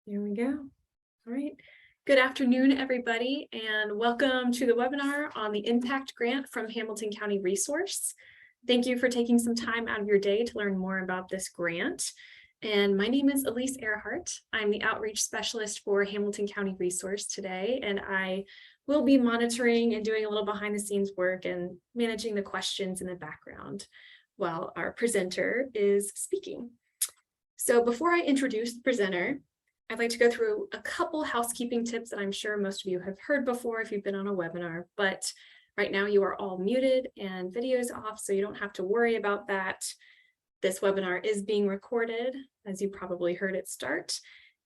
There we go. All right. Good afternoon, everybody, and welcome to the webinar on the Impact Grant from Hamilton County Resource. Thank you for taking some time out of your day to learn more about this grant. And my name is Elise Earhart. I'm the Outreach Specialist for Hamilton County Resource today, and I will be monitoring and doing a little behind the scenes work and managing the questions in the background while our presenter is speaking. So before I introduce the presenter, I'd like to go through a couple housekeeping tips that I'm sure most of you have heard before if you've been on a webinar, but right now you are all muted and video is off, so you don't have to worry about that. This webinar is being recorded, as you probably heard it start,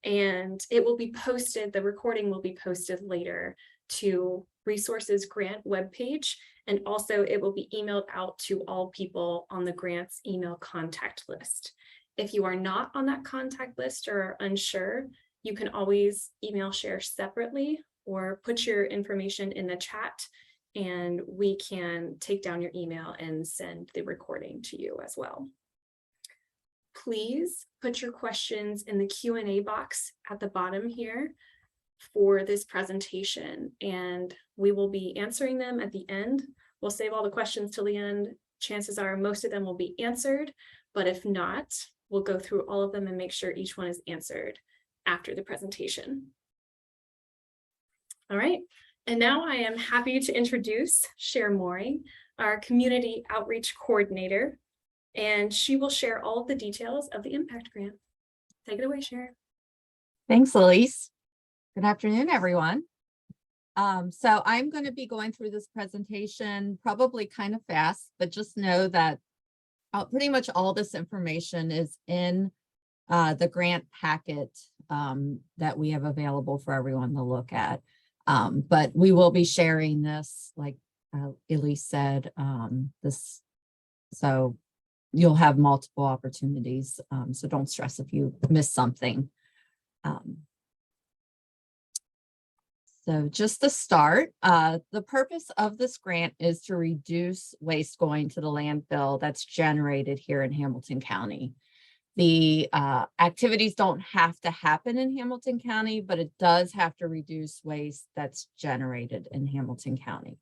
and it will be posted, the recording will be posted later to Resources Grant webpage, and also it will be emailed out to all people on the grant's email contact list. If you are not on that contact list or are unsure, you can always email share separately or put your information in the chat and we can take down your email and send the recording to you as well. Please put your questions in the Q&A box at the bottom here for this presentation, and we will be answering them at the end. We'll save all the questions till the end. Chances are most of them will be answered, but if not, we'll go through all of them and make sure each one is answered after the presentation. All right, and now I am happy to introduce Cher Mooring, our Community Outreach Coordinator, and she will share all of the details of the Impact Grant. Take it away, Cher. Thanks, Elise. Good afternoon, everyone. So I'm going to be going through this presentation probably kind of fast, but just know that pretty much all this information is in the grant packet that we have available for everyone to look at. But we will be sharing this, like Elise said, so you'll have multiple opportunities. So don't stress if you miss something. So just to start, the purpose of this grant is to reduce waste going to the landfill that's generated here in Hamilton County. The activities don't have to happen in Hamilton County, but it does have to reduce waste that's generated in Hamilton County.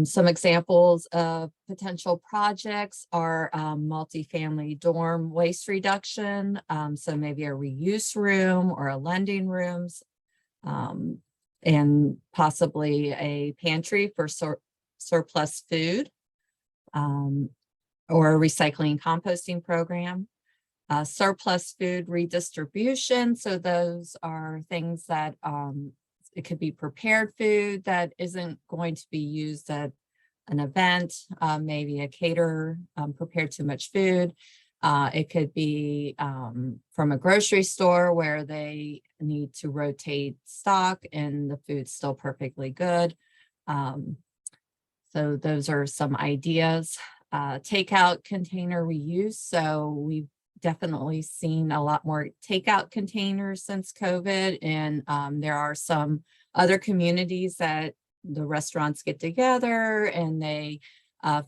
Some examples of potential projects are multifamily dorm waste reduction, so maybe a reuse room or a lending rooms, and possibly a pantry for surplus food, or a recycling composting program. Surplus food redistribution, so those are things that it could be prepared food that isn't going to be used at an event, maybe a caterer prepared too much food. It could be from a grocery store where they need to rotate stock and the food's still perfectly good. So those are some ideas. Takeout container reuse. So we've definitely seen a lot more takeout containers since COVID, and there are some other communities that the restaurants get together and they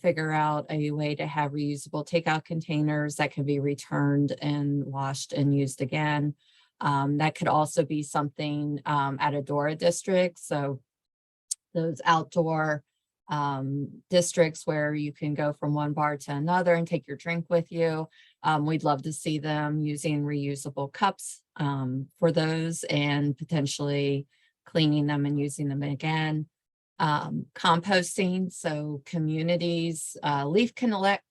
figure out a way to have reusable takeout containers that can be returned and washed and used again. That could also be something at a DORA district, so those outdoor districts where you can go from one bar to another and take your drink with you. We'd love to see them using reusable cups for those and potentially cleaning them and using them again. Composting, so communities, leaf connect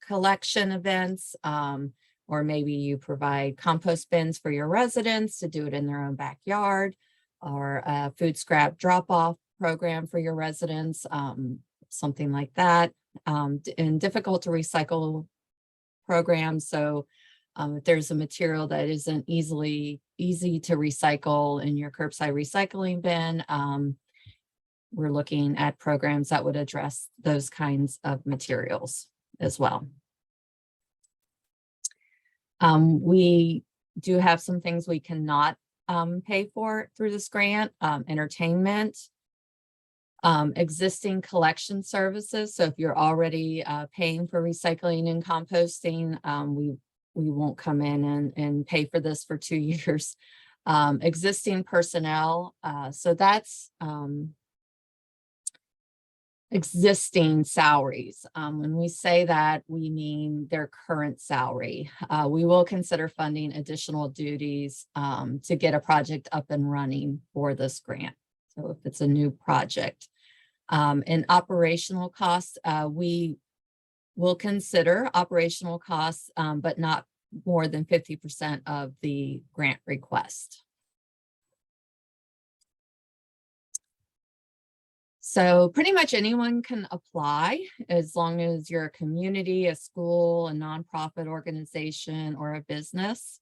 collection events, or maybe you provide compost bins for your residents to do it in their own backyard, or a food scrap drop-off program for your residents, something like that. And difficult to recycle programs. So if there's a material that isn't easy to recycle in your curbside recycling bin, we're looking at programs that would address those kinds of materials as well. We do have some things we cannot pay for through this grant, entertainment, Existing collection services. So if you're already paying for recycling and composting, we won't come in and pay for this for 2 years. Existing personnel, so that's existing salaries. When we say that, we mean their current salary. We will consider funding additional duties to get a project up and running for this grant. So if it's a new project. And operational costs, we will consider operational costs, but not more than 50% of the grant request. So pretty much anyone can apply as long as you're a community, a school, a nonprofit organization, or a business.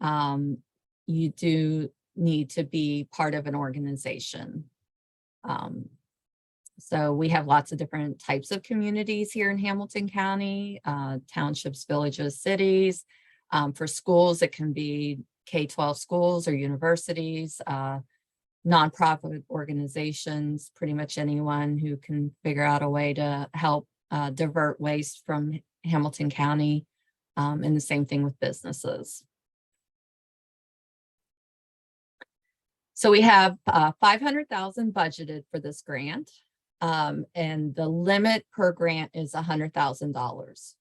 You do need to be part of an organization. So we have lots of different types of communities here in Hamilton County, townships, villages, cities. For schools, it can be K-12 schools or universities, nonprofit organizations, pretty much anyone who can figure out a way to help divert waste from Hamilton County, and the same thing with businesses. So we have $500,000 budgeted for this grant, and the limit per grant is $100,000.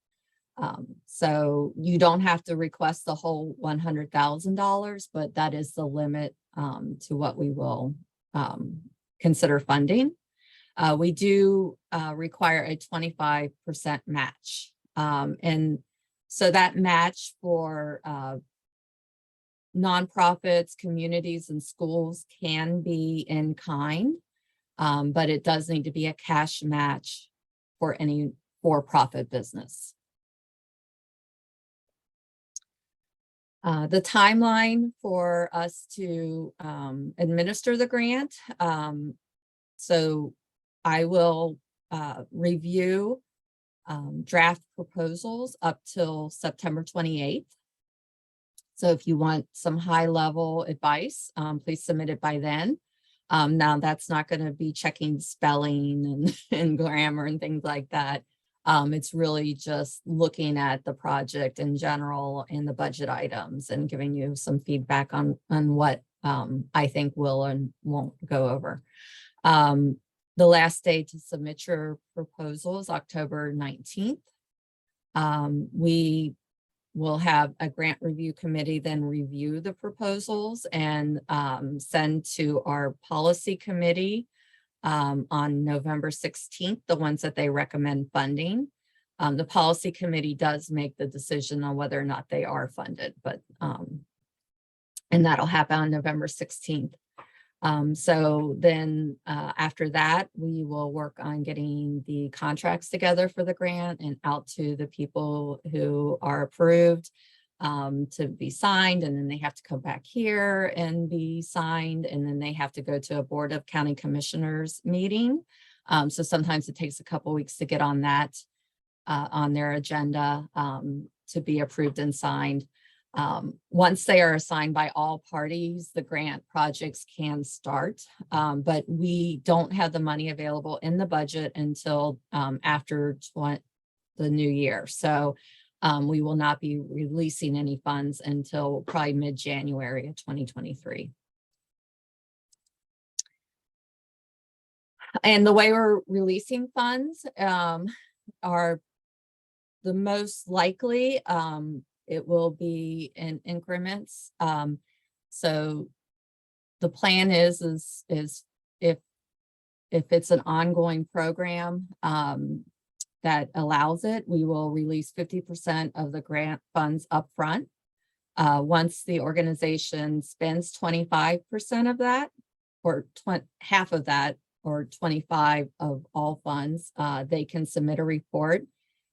So you don't have to request the whole $100,000, but that is the limit to what we will consider funding. We do require a 25% match. And so that match for nonprofits, communities, and schools can be in kind, but it does need to be a cash match for any for-profit business. The timeline for us to administer the grant. So I will review draft proposals up till September 28th. So if you want some high-level advice, please submit it by then. Now that's not going to be checking spelling and grammar and things like that. It's really just looking at the project in general and the budget items and giving you some feedback on what I think will and won't go over. The last day to submit your proposal is October 19th. We will have a grant review committee then review the proposals and send to our policy committee on November 16th, the ones that they recommend funding. The policy committee does make the decision on whether or not they are funded, but and that'll happen on November 16th. So then after that, we will work on getting the contracts together for the grant and out to the people who are approved to be signed, and then they have to come back here and be signed, and then they have to go to a Board of County Commissioners meeting. So sometimes it takes a couple weeks to get on that on their agenda to be approved and signed. Once they are assigned by all parties, the grant projects can start, but we don't have the money available in the budget until after the new year. So we will not be releasing any funds until probably mid-January of 2023. And the way we're releasing funds are the most likely, it will be in increments. So the plan is if it's an ongoing program that allows it, we will release 50% of the grant funds upfront. Once the organization spends 25% of that, or half of that, or 25 of all funds, they can submit a report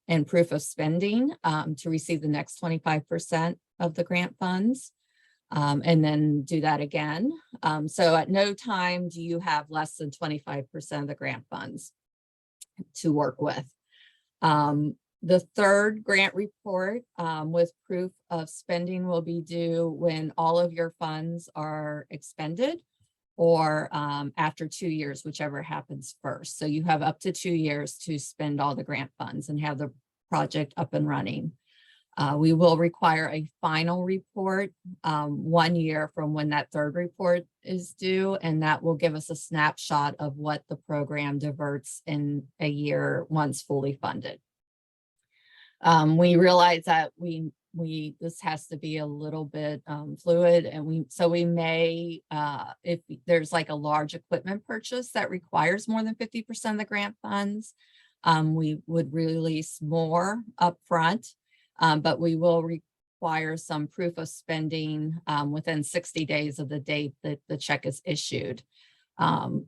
and proof of spending to receive the next 25% of the grant funds, and then do that again. So at no time do you have less than 25% of the grant funds to work with. The third grant report with proof of spending will be due when all of your funds are expended, or after 2 years, whichever happens first. So you have up to 2 years to spend all the grant funds and have the project up and running. We will require a final report 1 year from when that third report is due, and that will give us a snapshot of what the program diverts in a year once fully funded. We realize that this has to be a little bit fluid, and we may, if there's like a large equipment purchase that requires more than 50% of the grant funds, we would release more upfront. But we will require some proof of spending within 60 days of the date that the check is issued. And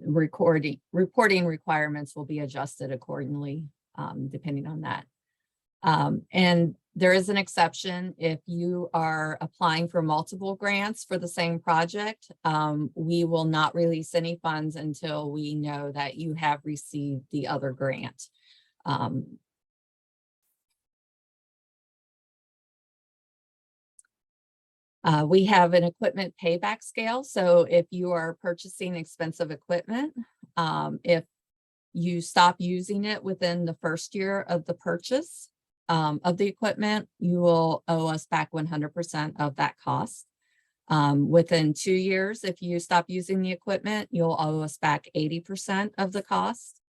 reporting requirements will be adjusted accordingly, depending on that. And there is an exception if you are applying for multiple grants for the same project. We will not release any funds until we know that you have received the other grant. We have an equipment payback scale. So if you are purchasing expensive equipment, if you stop using it within the first year of the purchase of the equipment, you will owe us back 100% of that cost. Within 2 years, if you stop using the equipment, you'll owe us back 80% of the cost.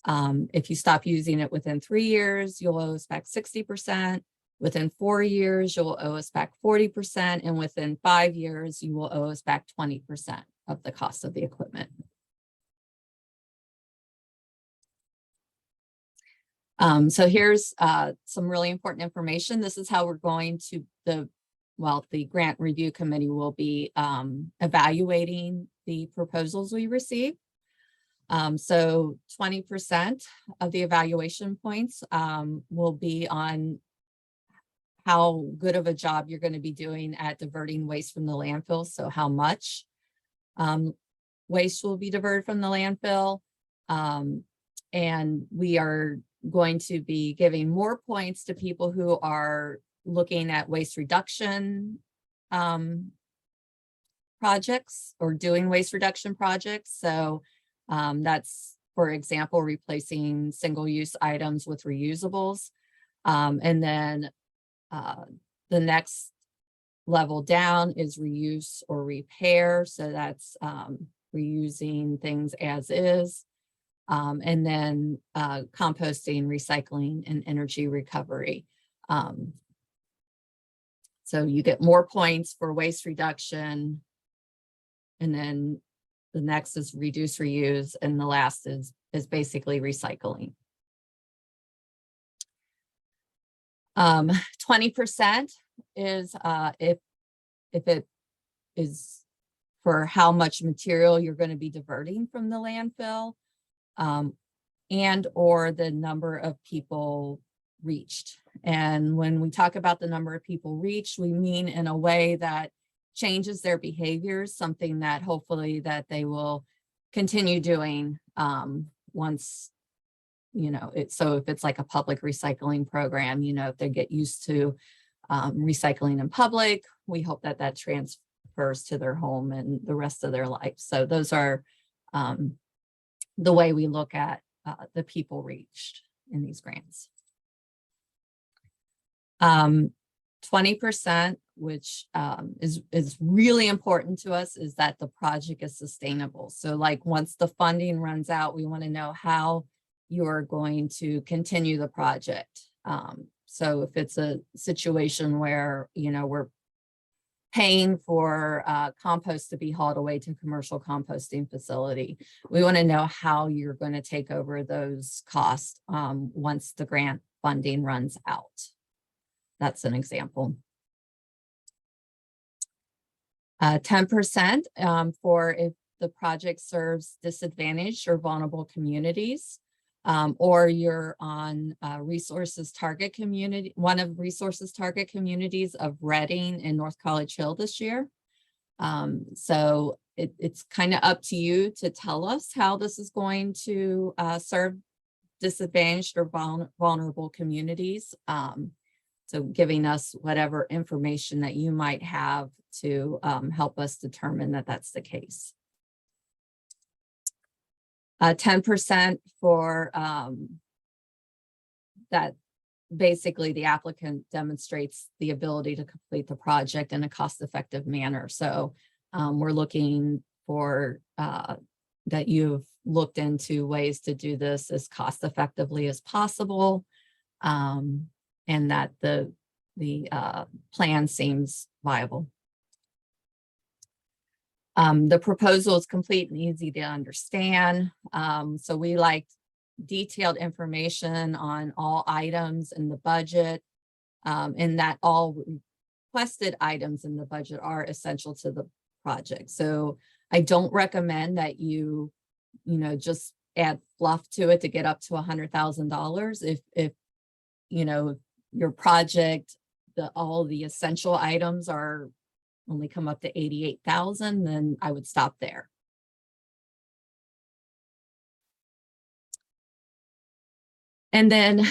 If you stop using it within 3 years, you'll owe us back 60%. Within 4 years, you'll owe us back 40%, and within 5 years, you will owe us back 20% of the cost of the equipment. So here's some really important information. This is how we're going to, the grant review committee will be evaluating the proposals we receive. So 20% of the evaluation points will be on how good of a job you're going to be doing at diverting waste from the landfill. So how much waste will be diverted from the landfill. And we are going to be giving more points to people who are looking at waste reduction projects or doing waste reduction projects. So that's, for example, replacing single-use items with reusables. And then the next level down is reuse or repair. So that's reusing things as is. And then composting, recycling, and energy recovery. So you get more points for waste reduction. And then the next is reduce, reuse. And the last is basically recycling. 20% is if it is for how much material you're going to be diverting from the landfill, and or the number of people reached. And when we talk about the number of people reached, we mean in a way that changes their behaviors, something that hopefully that they will continue doing once, you know, so if it's like a public recycling program, you know, if they get used to recycling in public, we hope that that transfers to their home and the rest of their life. So those are the way we look at the people reached in these grants. 20%, which is really important to us, is that the project is sustainable. So like once the funding runs out, we want to know how you're going to continue the project. So if it's a situation where, you know, we're paying for compost to be hauled away to a commercial composting facility, we want to know how you're going to take over those costs once the grant funding runs out. That's an example. 10% for if the project serves disadvantaged or vulnerable communities, or you're on resources target community, one of resources target communities of Reading and North College Hill this year. So it's kind of up to you to tell us how this is going to serve disadvantaged or vulnerable communities. So giving us whatever information that you might have to help us determine that that's the case. 10% for that. Basically, the applicant demonstrates the ability to complete the project in a cost-effective manner. So we're looking for that you've looked into ways to do this as cost-effectively as possible, and that the plan seems viable. The proposal is complete and easy to understand. So we like detailed information on all items in the budget, and that all requested items in the budget are essential to the project. So I don't recommend that you just add fluff to it to get up to $100,000. If your project, all the essential items are only come up to 88,000, then I would stop there. And then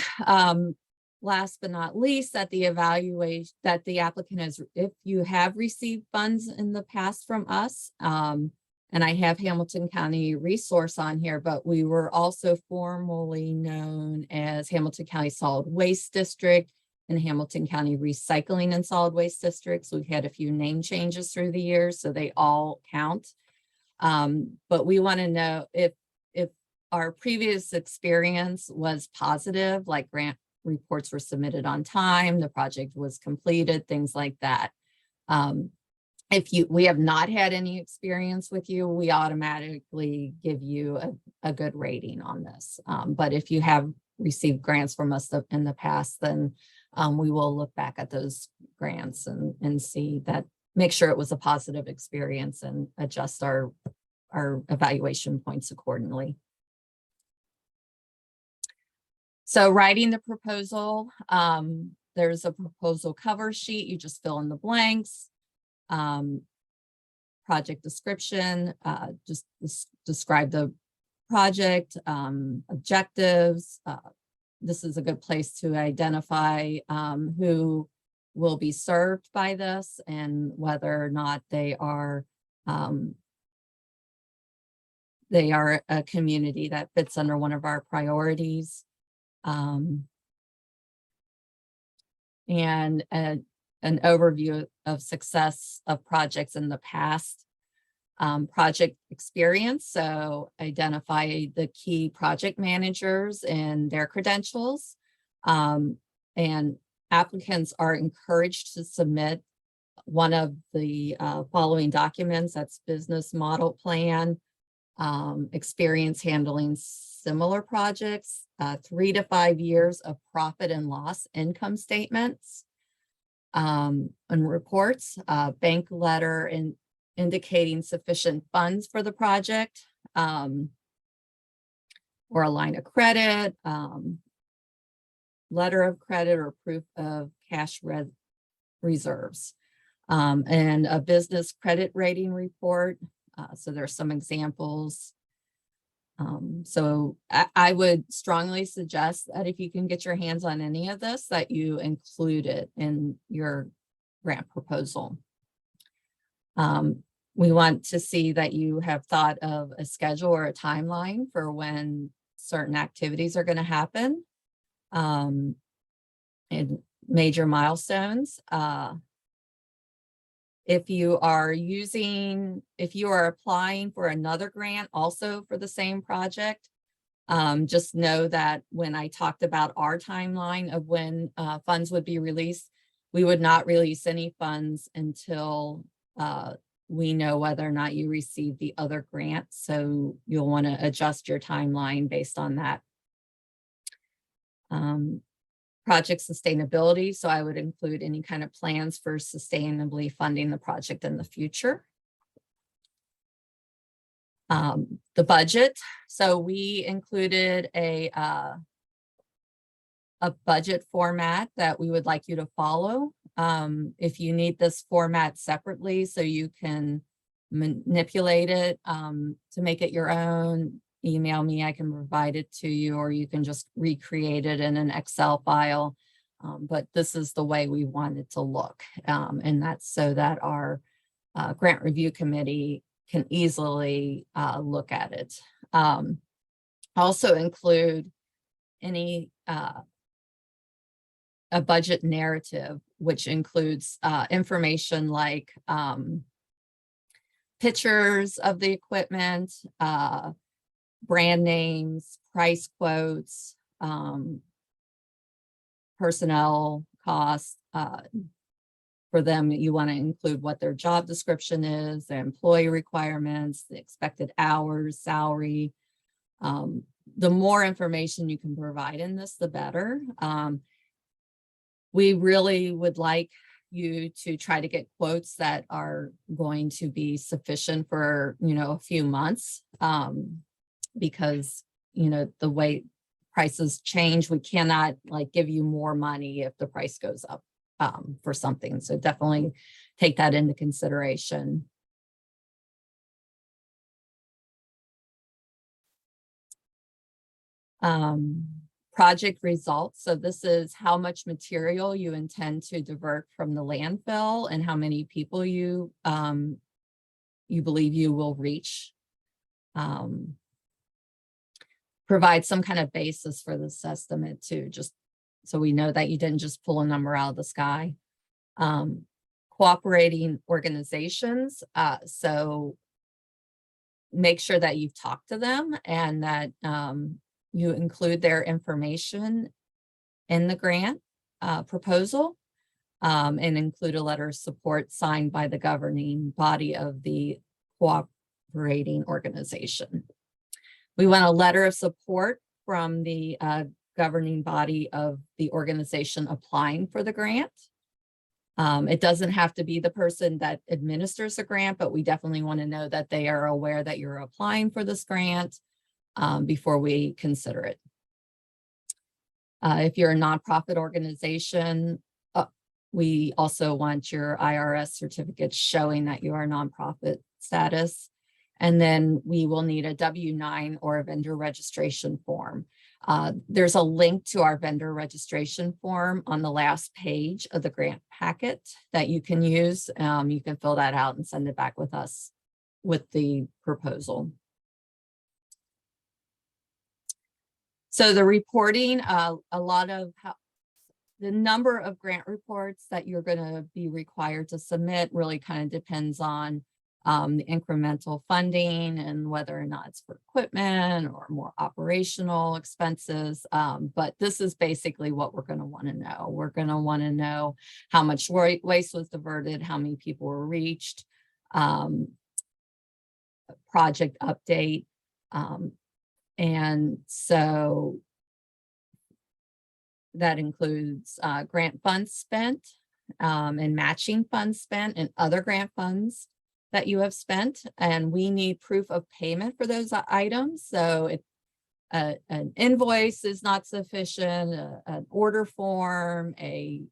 last but not least, that the evaluation that the applicant has, if you have received funds in the past from us, and I have Hamilton County Resource on here, but we were also formerly known as Hamilton County Solid Waste District and Hamilton County Recycling and Solid Waste Districts. We've had a few name changes through the years, so they all count. But we want to know if our previous experience was positive, like grant reports were submitted on time, the project was completed, things like that. If we have not had any experience with you, we automatically give you a good rating on this. But if you have received grants from us in the past, then we will look back at those grants and see that, make sure it was a positive experience and adjust our evaluation points accordingly. So writing the proposal, there's a proposal cover sheet. You just fill in the blanks. Project description, just describe the project, objectives. This is a good place to identify who will be served by this and whether or not they are a community that fits under one of our priorities. And an overview of success of projects in the past. Project experience, so identify the key project managers and their credentials. And applicants are encouraged to submit one of the following documents. That's business model plan, experience handling similar projects, 3 to 5 years of profit and loss income statements, and reports, bank letter indicating sufficient funds for the project, or a line of credit, letter of credit or proof of cash reserves, and a business credit rating report. So there's some examples. So I would strongly suggest that if you can get your hands on any of this, that you include it in your grant proposal. We want to see that you have thought of a schedule or a timeline for when certain activities are going to happen, and major milestones. If you are applying for another grant also for the same project, just know that when I talked about our timeline of when funds would be released, we would not release any funds until we know whether or not you receive the other grant. So you'll want to adjust your timeline based on that. Project sustainability. So I would include any kind of plans for sustainably funding the project in the future. The budget. So we included a budget format that we would like you to follow. If you need this format separately so you can manipulate it to make it your own, email me, I can provide it to you, or you can just recreate it in an Excel file. but this is the way we want it to look. And that's so that our grant review committee can easily look at it. Also include any a budget narrative, which includes information like pictures of the equipment, brand names, price quotes, personnel costs. For them, you want to include what their job description is, their employee requirements, the expected hours, salary. The more information you can provide in this, the better. We really would like you to try to get quotes that are going to be sufficient for, a few months, because, the way prices change, we cannot give you more money if the price goes up for something. So definitely take that into consideration. Project results. So this is how much material you intend to divert from the landfill and how many people you believe you will reach. Provide some kind of basis for this estimate too, just so we know that you didn't just pull a number out of the sky. Cooperating organizations. So make sure that you've talked to them and that you include their information in the grant proposal, and include a letter of support signed by the governing body of the cooperating organization. We want a letter of support from the governing body of the organization applying for the grant. It doesn't have to be the person that administers the grant, but we definitely want to know that they are aware that you're applying for this grant before we consider it. If you're a nonprofit organization, we also want your IRS certificate showing that you are nonprofit status. And then we will need a W-9 or a vendor registration form. There's a link to our vendor registration form on the last page of the grant packet that you can use. You can fill that out and send it back with us with the proposal. So the reporting, a lot of the number of grant reports that you're going to be required to submit really kind of depends on the incremental funding and whether or not it's for equipment or more operational expenses. But this is basically what we're going to want to know. We're going to want to know how much waste was diverted, how many people were reached, project update. And so that includes grant funds spent and matching funds spent and other grant funds that you have spent. And we need proof of payment for those items. So if an invoice is not sufficient, an order form, a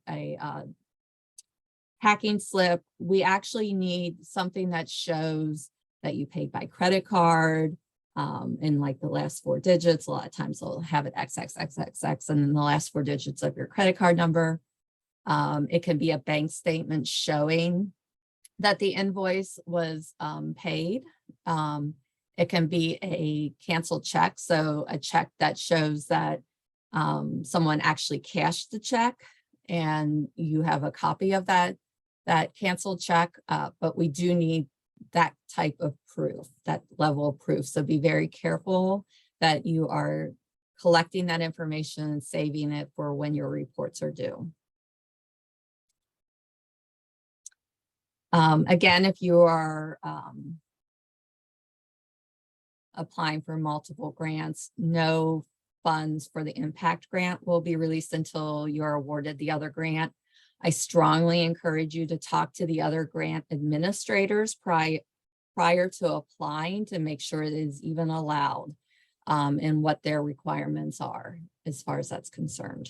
packing slip, we actually need something that shows that you paid by credit card, in like the last 4 digits. A lot of times they'll have it XXXXX and then the last 4 digits of your credit card number. It can be a bank statement showing that the invoice was paid. It can be a canceled check. So a check that shows that someone actually cashed the check and you have a copy of that canceled check, but we do need that type of proof, that level of proof. So be very careful that you are collecting that information and saving it for when your reports are due. Again, if you are applying for multiple grants, no funds for the impact grant will be released until you're awarded the other grant. I strongly encourage you to talk to the other grant administrators prior to applying to make sure it is even allowed, and what their requirements are as far as that's concerned.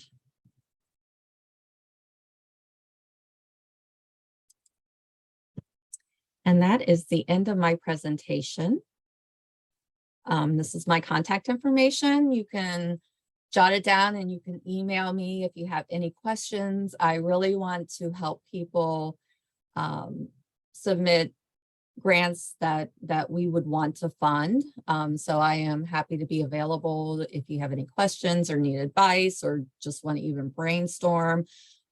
And that is the end of my presentation. This is my contact information. You can jot it down and you can email me if you have any questions. I really want to help people submit grants that we would want to fund. So I am happy to be available if you have any questions or need advice or just want to even brainstorm.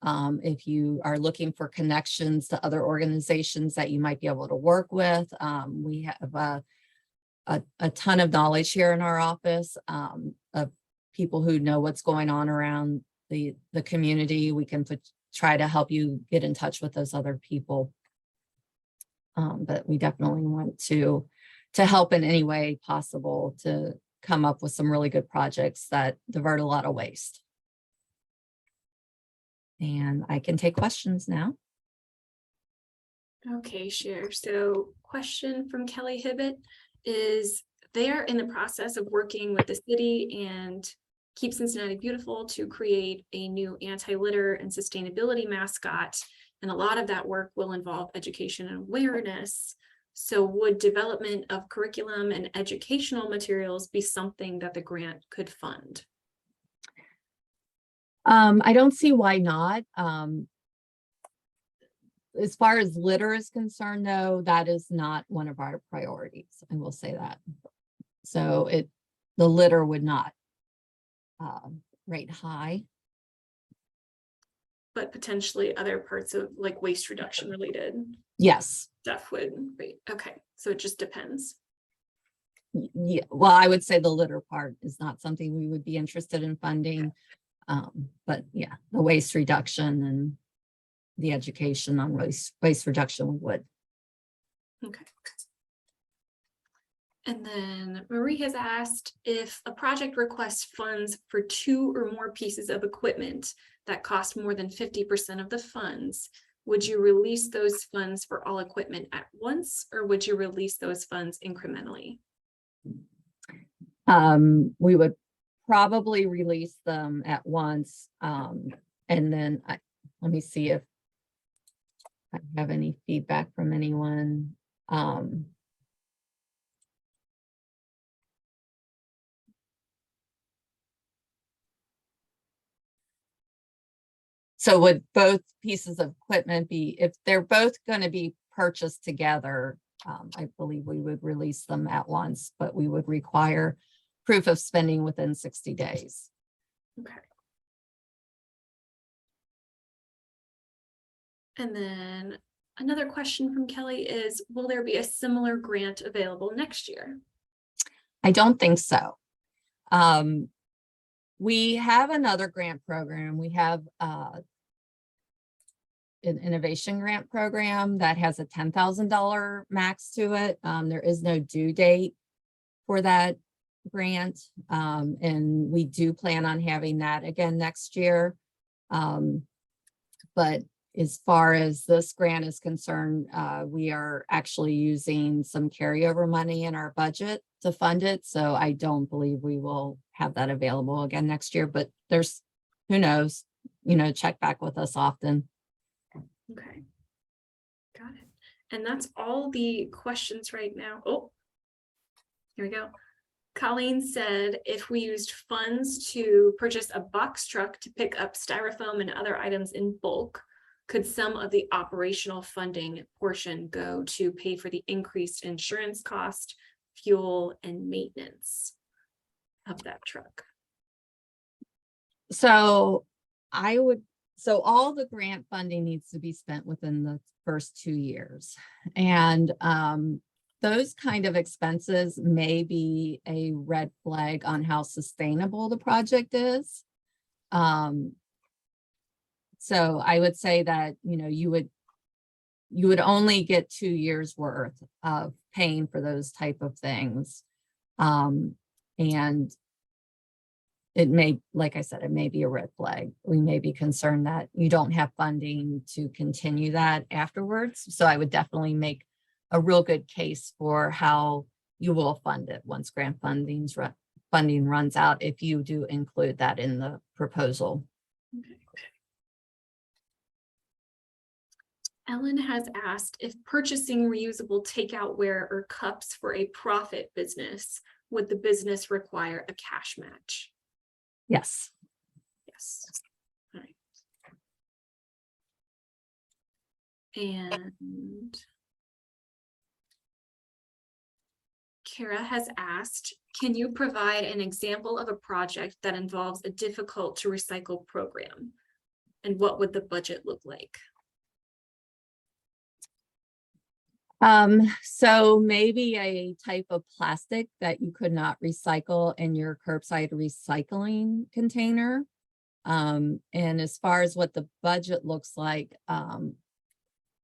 If you are looking for connections to other organizations that you might be able to work with, we have a ton of knowledge here in our office of people who know what's going on around the community. We can try to help you get in touch with those other people. But we definitely want to help in any way possible to come up with some really good projects that divert a lot of waste. And I can take questions now. Okay, sure. So question from Kelly Hibbett is, they are in the process of working with the city and Keep Cincinnati Beautiful to create a new anti-litter and sustainability mascot. And a lot of that work will involve education and awareness. So would development of curriculum and educational materials be something that the grant could fund? I don't see why not. As far as litter is concerned, though, that is not one of our priorities. I will say that. So the litter would not rate high. But potentially other parts of like waste reduction related Yes. stuff would rate. Okay, so it just depends. Yeah, well, I would say the litter part is not something we would be interested in funding. But yeah, the waste reduction and the education on waste reduction we would. Okay. And then Marie has asked, if a project requests funds for 2 or more pieces of equipment that cost more than 50% of the funds, would you release those funds for all equipment at once, or would you release those funds incrementally? We would probably release them at once. And then let me see if I have any feedback from anyone. So would both pieces of equipment be, if they're both going to be purchased together, I believe we would release them at once, but we would require proof of spending within 60 days. Okay. And then another question from Kelly is, will there be a similar grant available next year? I don't think so. We have another grant program. We have an innovation grant program that has a $10,000 max to it. There is no due date for that grant. And we do plan on having that again next year. But as far as this grant is concerned, we are actually using some carryover money in our budget to fund it. So I don't believe we will have that available again next year, but there's, who knows, check back with us often. Okay, got it. And that's all the questions right now. Oh, here we go. Colleen said, if we used funds to purchase a box truck to pick up styrofoam and other items in bulk, could some of the operational funding portion go to pay for the increased insurance cost, fuel, and maintenance of that truck? So all the grant funding needs to be spent within the first 2 years. And those kind of expenses may be a red flag on how sustainable the project is. So I would say that, you would only get 2 years worth of paying for those type of things. And it may, like I said, it may be a red flag. We may be concerned that you don't have funding to continue that afterwards. So I would definitely make a real good case for how you will fund it once grant funding runs out, if you do include that in the proposal. Okay. Ellen has asked, if purchasing reusable takeout ware or cups for a profit business, would the business require a cash match? Yes. Yes. All right. And Kara has asked, can you provide an example of a project that involves a difficult to recycle program? And what would the budget look like? So maybe a type of plastic that you could not recycle in your curbside recycling container. And as far as what the budget looks like,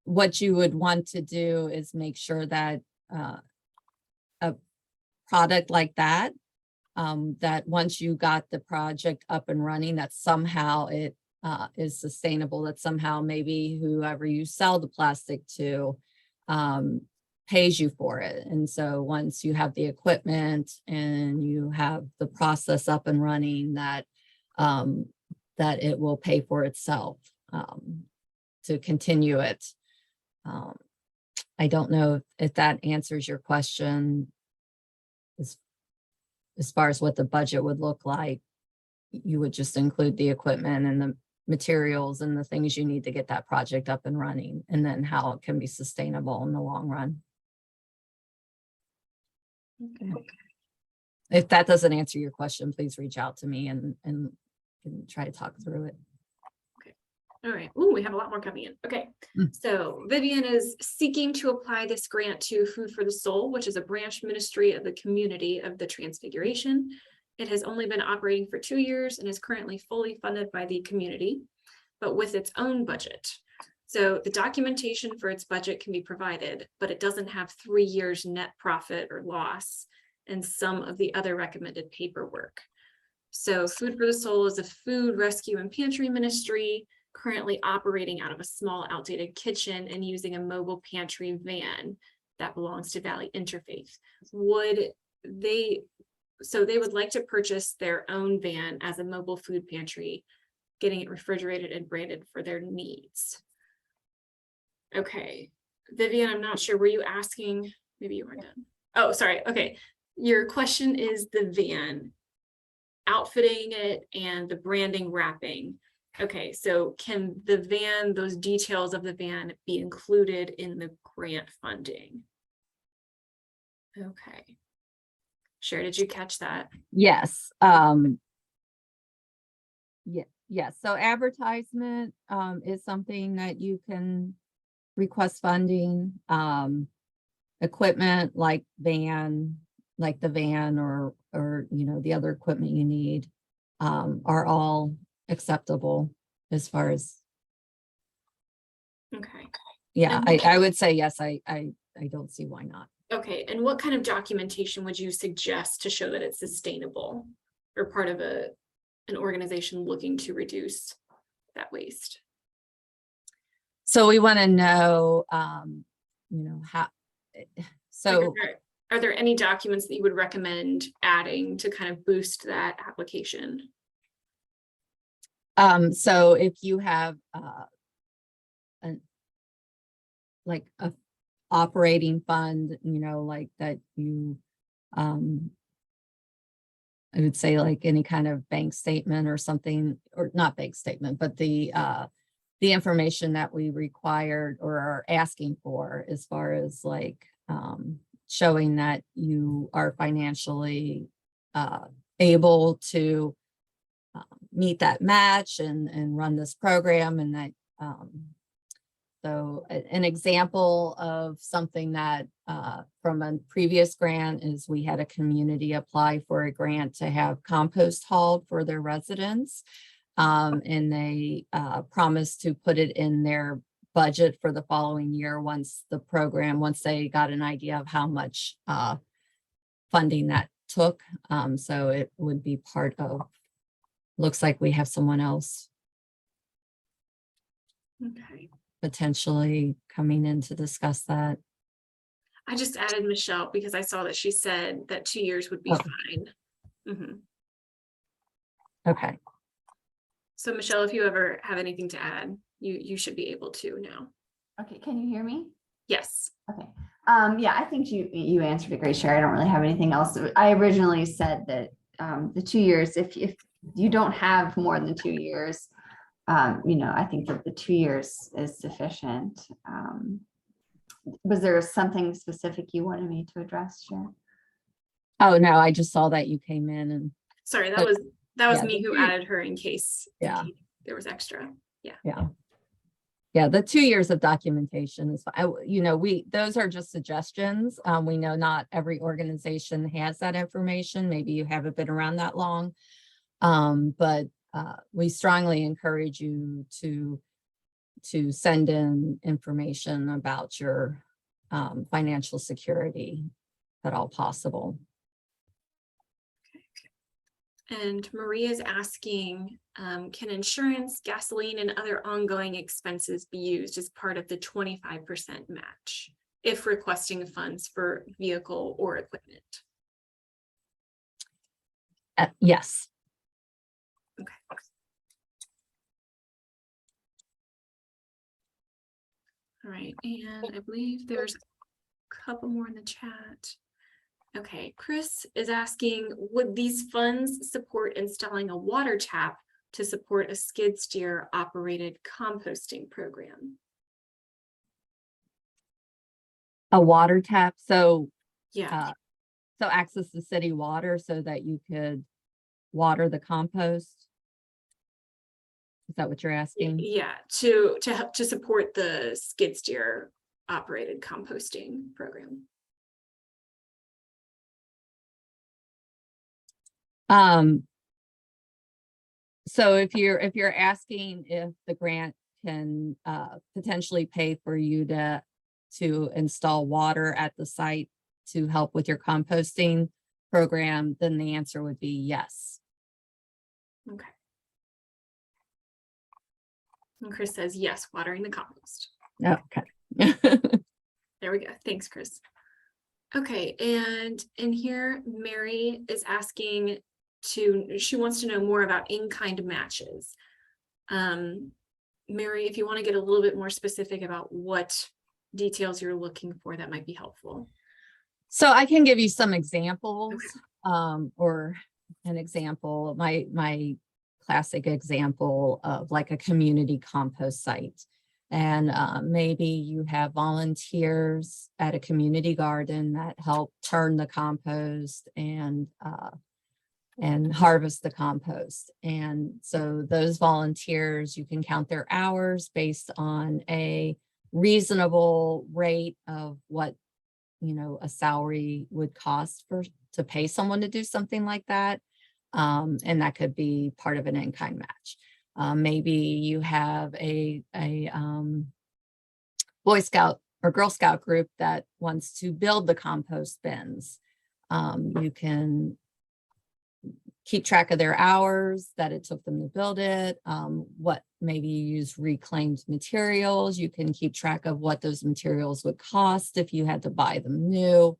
what you would want to do is make sure that a product like that, that once you got the project up and running, that somehow it is sustainable, that somehow maybe whoever you sell the plastic to pays you for it. And so once you have the equipment and you have the process up and running, that that it will pay for itself to continue it. I don't know if that answers your question as far as what the budget would look like. You would just include the equipment and the materials and the things you need to get that project up and running, and then how it can be sustainable in the long run. Okay. If that doesn't answer your question, please reach out to me and try to talk through it. All right. Ooh, we have a lot more coming in. Okay. So Vivian is seeking to apply this grant to Food for the Soul, which is a branch ministry of the Community of the Transfiguration. It has only been operating for 2 years and is currently fully funded by the community, but with its own budget. So the documentation for its budget can be provided, but it doesn't have 3 years net profit or loss and some of the other recommended paperwork. So Food for the Soul is a food rescue and pantry ministry currently operating out of a small outdated kitchen and using a mobile pantry van that belongs to Valley Interfaith. They would like to purchase their own van as a mobile food pantry, getting it refrigerated and branded for their needs. Okay, Vivian, I'm not sure, were you asking, maybe you weren't done. Oh, sorry, okay. Your question is the van, outfitting it and the branding wrapping. Okay, so can the van, those details of the van be included in the grant funding? Okay. Sure, did you catch that? Yes. Yes. So advertisement is something that you can request funding. Equipment like the van or the other equipment you need are all acceptable as far as. Okay. Yeah, I would say yes. I don't see why not. Okay, and what kind of documentation would you suggest to show that it's sustainable or part of an organization looking to reduce that waste? So we want to know, how. So are there any documents that you would recommend adding to kind of boost that application? So if you have a operating fund, like that you, I would say like any kind of bank statement or something, or not bank statement, but the information that we required or are asking for as far as showing that you are financially able to meet that match and run this program, and that so an example of something that from a previous grant is we had a community apply for a grant to have compost hauled for their residents, and they promised to put it in their budget for the following year once they got an idea of how much funding that took. So it would be part of, looks like we have someone else potentially coming in to discuss that. I just added Michelle because I saw that she said that 2 years would be fine. Okay. So Michelle, if you ever have anything to add, you should be able to now. Okay, can you hear me? Yes. Okay. Yeah, I think you answered it great, Sherry. I don't really have anything else. I originally said that the 2 years, if you don't have more than 2 years, I think that the 2 years is sufficient. Was there something specific you wanted me to address, Sharon? Oh, no, I just saw that you came in and Sorry, that But- was yeah, me who the- added her in case Yeah. there was extra. yeah. Yeah, the 2 years of documentation is, those are just suggestions. We know not every organization has that information. Maybe you haven't been around that long. But we strongly encourage you to send in information about your financial security at all possible. And Maria is asking, can insurance, gasoline, and other ongoing expenses be used as part of the 25% match if requesting funds for vehicle or equipment? Yes. Okay. All right, and I believe there's a couple more in the chat. Okay, Chris is asking, would these funds support installing a water tap to support a skid steer operated composting program? A water tap. So Yeah, access to city water so that you could water the compost. Is that what you're asking? yeah, to help to support the skid steer operated composting program. So if you're asking if the grant can potentially pay for you to install water at the site to help with your composting program, then the answer would be yes. Okay. And Chris says yes, watering the compost. Okay. There we go. Thanks, Chris. Okay, and in here, Mary is asking she wants to know more about in-kind matches. Mary, if you want to get a little bit more specific about what details you're looking for, that might be helpful. So I can give you some examples, or an example, my classic example of like a community compost site. And maybe you have volunteers at a community garden that help turn the compost and harvest the compost. And so those volunteers, you can count their hours based on a reasonable rate of what, a salary would cost to pay someone to do something like that. And that could be part of an in-kind match. Maybe you have a Boy Scout or Girl Scout group that wants to build the compost bins. You can keep track of their hours that it took them to build it. What maybe you use reclaimed materials. You can keep track of what those materials would cost if you had to buy them new.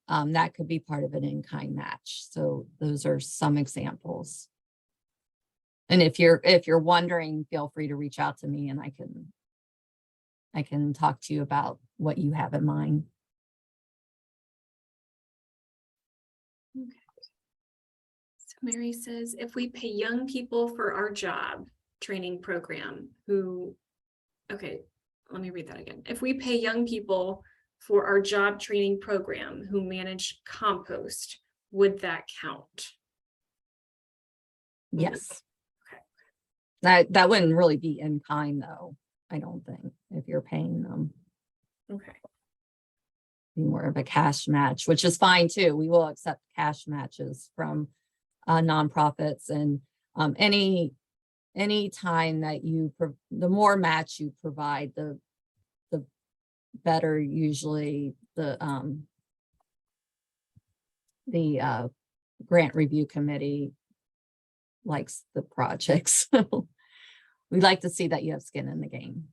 That could be part of an in-kind match. So those are some examples. And if you're wondering, feel free to reach out to me and I can talk to you about what you have in mind. Okay. So Mary says, if we pay young people for our job training program okay, let me read that again. If we pay young people for our job training program who manage compost, would that count? Yes. Okay. That wouldn't really be in kind though, I don't think, if you're paying them. Okay. Be more of a cash match, which is fine too. We will accept cash matches from nonprofits, and any time that the more match you provide, the better usually the grant review committee likes the projects. So we like to see that you have skin in the game.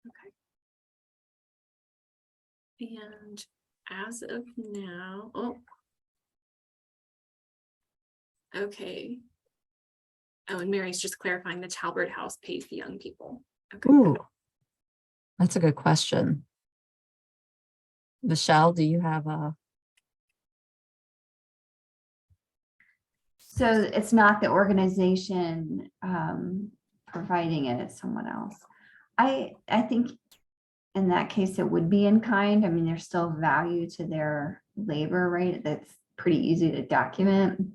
Okay. And as of now, okay. Oh, and Mary's just clarifying the Talbert House pays the young people. Okay. Ooh, that's a good question. Michelle, do you have a? So it's not the organization providing it, it's someone else. I think in that case, it would be in kind. I mean, there's still value to their labor, right? That's pretty easy to document.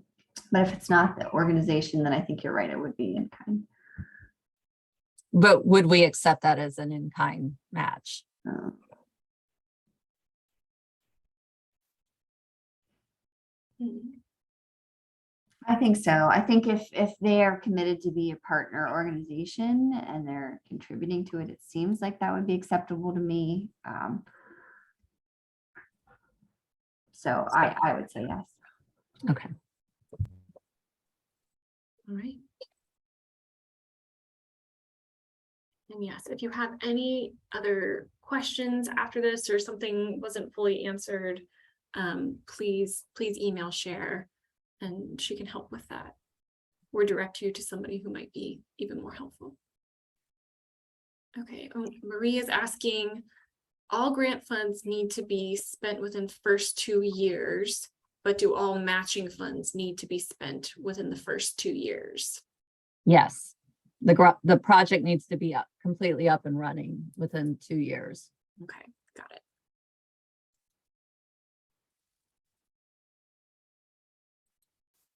But if it's not the organization, then I think you're right, it would be in kind. But would we accept that as an in-kind match? I think so. I think if they are committed to be a partner organization and they're contributing to it, it seems like that would be acceptable to me. So I would say yes. Okay. All right. And yes, if you have any other questions after this or something wasn't fully answered, please email Cher and she can help with that or direct you to somebody who might be even more helpful. Okay, Marie is asking, all grant funds need to be spent within first 2 years, but do all matching funds need to be spent within the first 2 years? Yes. The project needs to be completely up and running within 2 years. Okay, got it.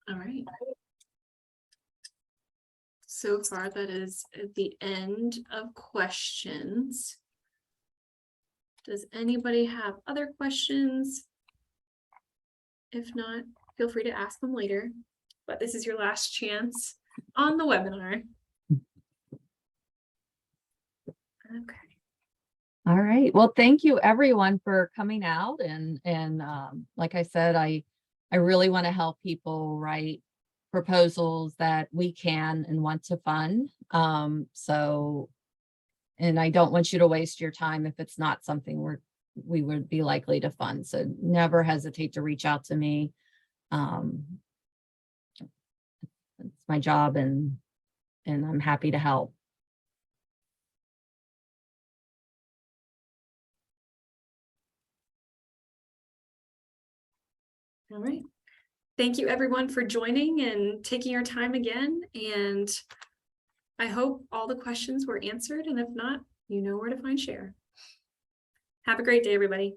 All right. So far, that is the end of questions. Does anybody have other questions? If not, feel free to ask them later, but this is your last chance on the webinar. Okay. All right. Well, thank you everyone for coming out. And like I said, I really want to help people write proposals that we can and want to fund. And I don't want you to waste your time if it's not something we would be likely to fund. So never hesitate to reach out to me. It's my job and I'm happy to help. All right. Thank you everyone for joining and taking your time again. And I hope all the questions were answered. And if not, you know where to find Cher. Have a great day, everybody.